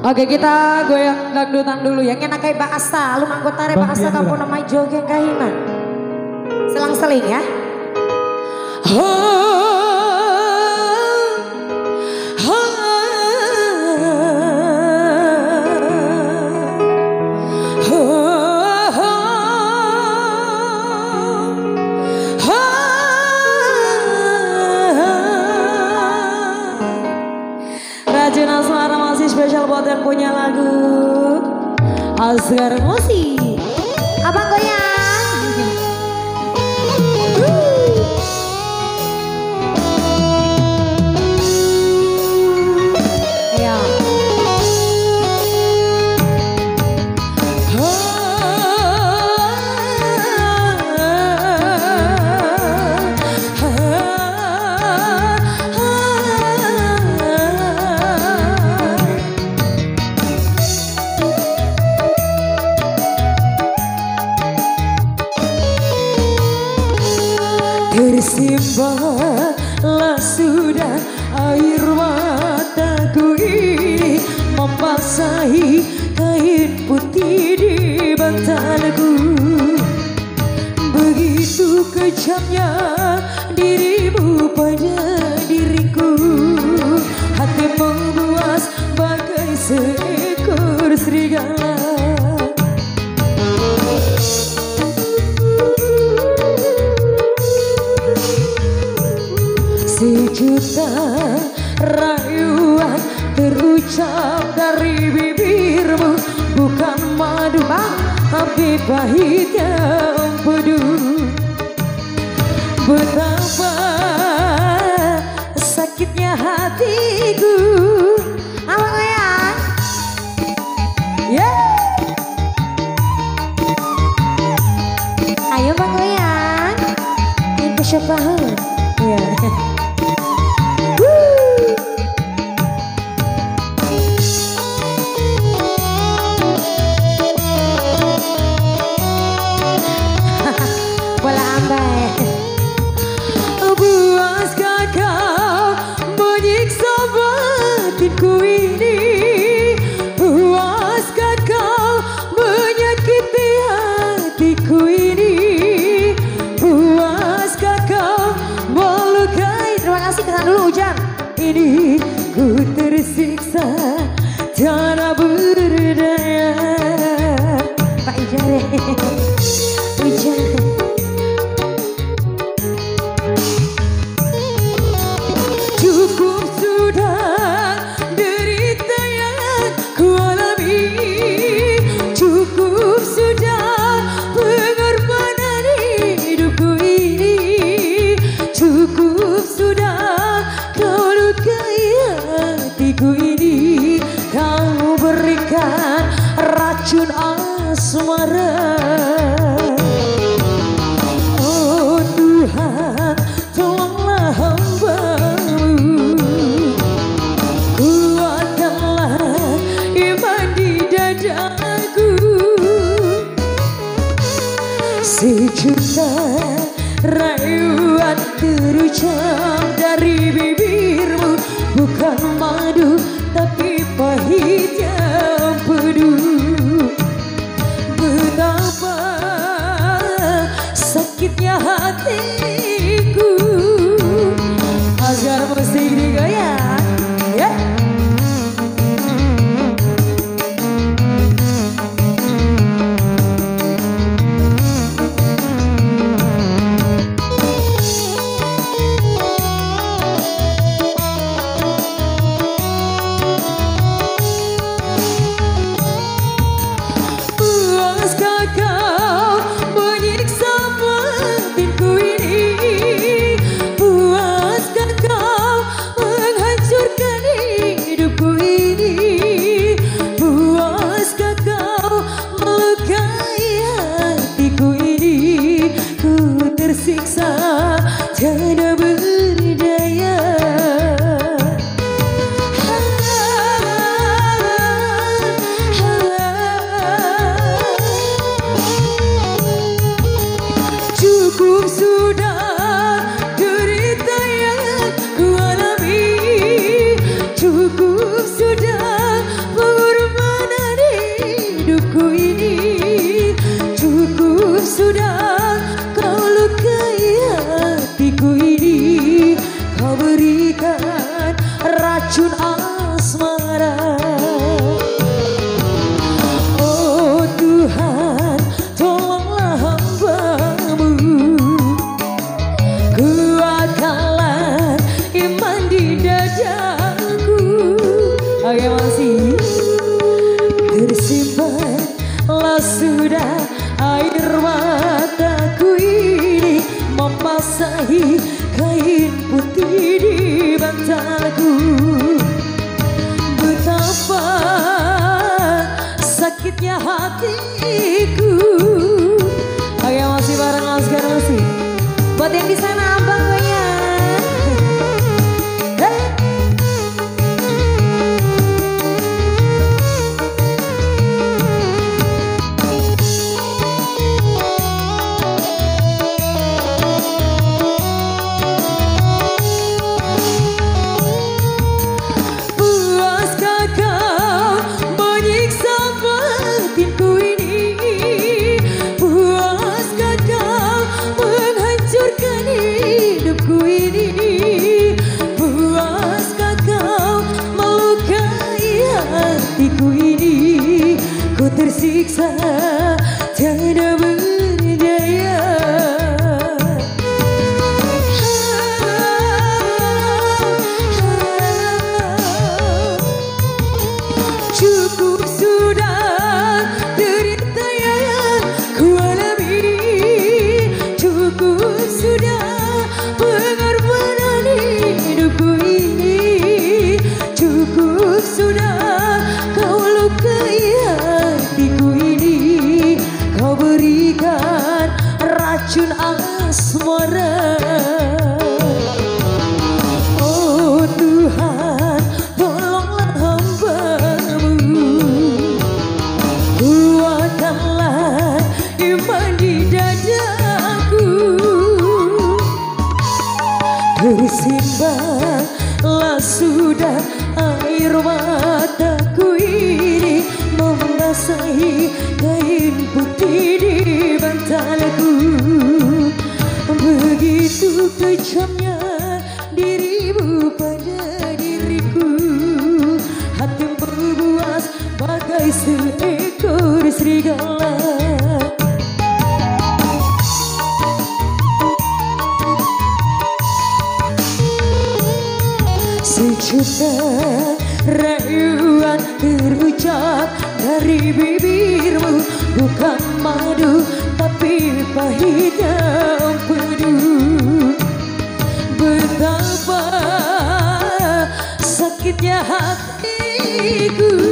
Oke, kita goyang dangdutan dulu. Yang enak kayak bahasa, lu anggota bahasa kampung nama joget kahina. Selang-seling ya. Rajunan suara masih spesial buat yang punya lagu Asgar Musik. Abang goyang. Ayo. Tersimbahlah sudah air mataku ini membasahi kain putih di bantalku. Begitu kejamnya dirimu pada diriku, hati membuas bagai seekor serigala. Sejuta rayuan terucap dari bibirmu, bukan madu tapi pahitnya empedu. Betapa sakitnya hatiku. Abang goyang. Yeah. Ayo bang goyang. Itu siapa? Yeah. Puaskah kau menyiksa batinku ini? Puaskah kau menyakiti hatiku ini? Puaskah kau melukai? Terima kasih, kesana dulu hujan. Ini ku tersiksa tanah berdaya. Pak Ijare. Hujan. Cukup sudah derita yang ku alami, cukup sudah pengorbanan hidupku ini, cukup sudah kau lukai hatiku ini, kau berikan racun asmara. Oh Tuhan, tolonglah hamba-Mu, kuatkanlah iman di dadaku. Sejuta rayuan terucap dari bibirmu, bukan madu tapi pahitnya empedu. Betapa sakitnya hatiku. Asgar Musik digoyang, ya. Puaskah kau menyiksa batinku ini? membasahi kain putih di bantalku. Betapa sakitnya hatiku. Oke, masih bareng Oscar masih. Buat yang di sana abang banyak. Tersiksa tiada berdaya. Cukup sudah derita yang ku alami. Cukup sudah pengorbanan hidupku ini. Cukup sudah kau lukai hatiku ini. Kau berikan racun asmara. Oh Tuhan, tolonglah hamba-Mu. Kuatkanlah iman di dadaku. Bersimbanglah sudah air mataku ini, membasahi kain putih di bantalku. Begitu kejamnya dirimu pada diriku. Hati berbuas bagai seekor serigala. Sejuta rayuan terucap dari bibirmu, bukan madu tapi pahitnya empedu. Betapa sakitnya hatiku.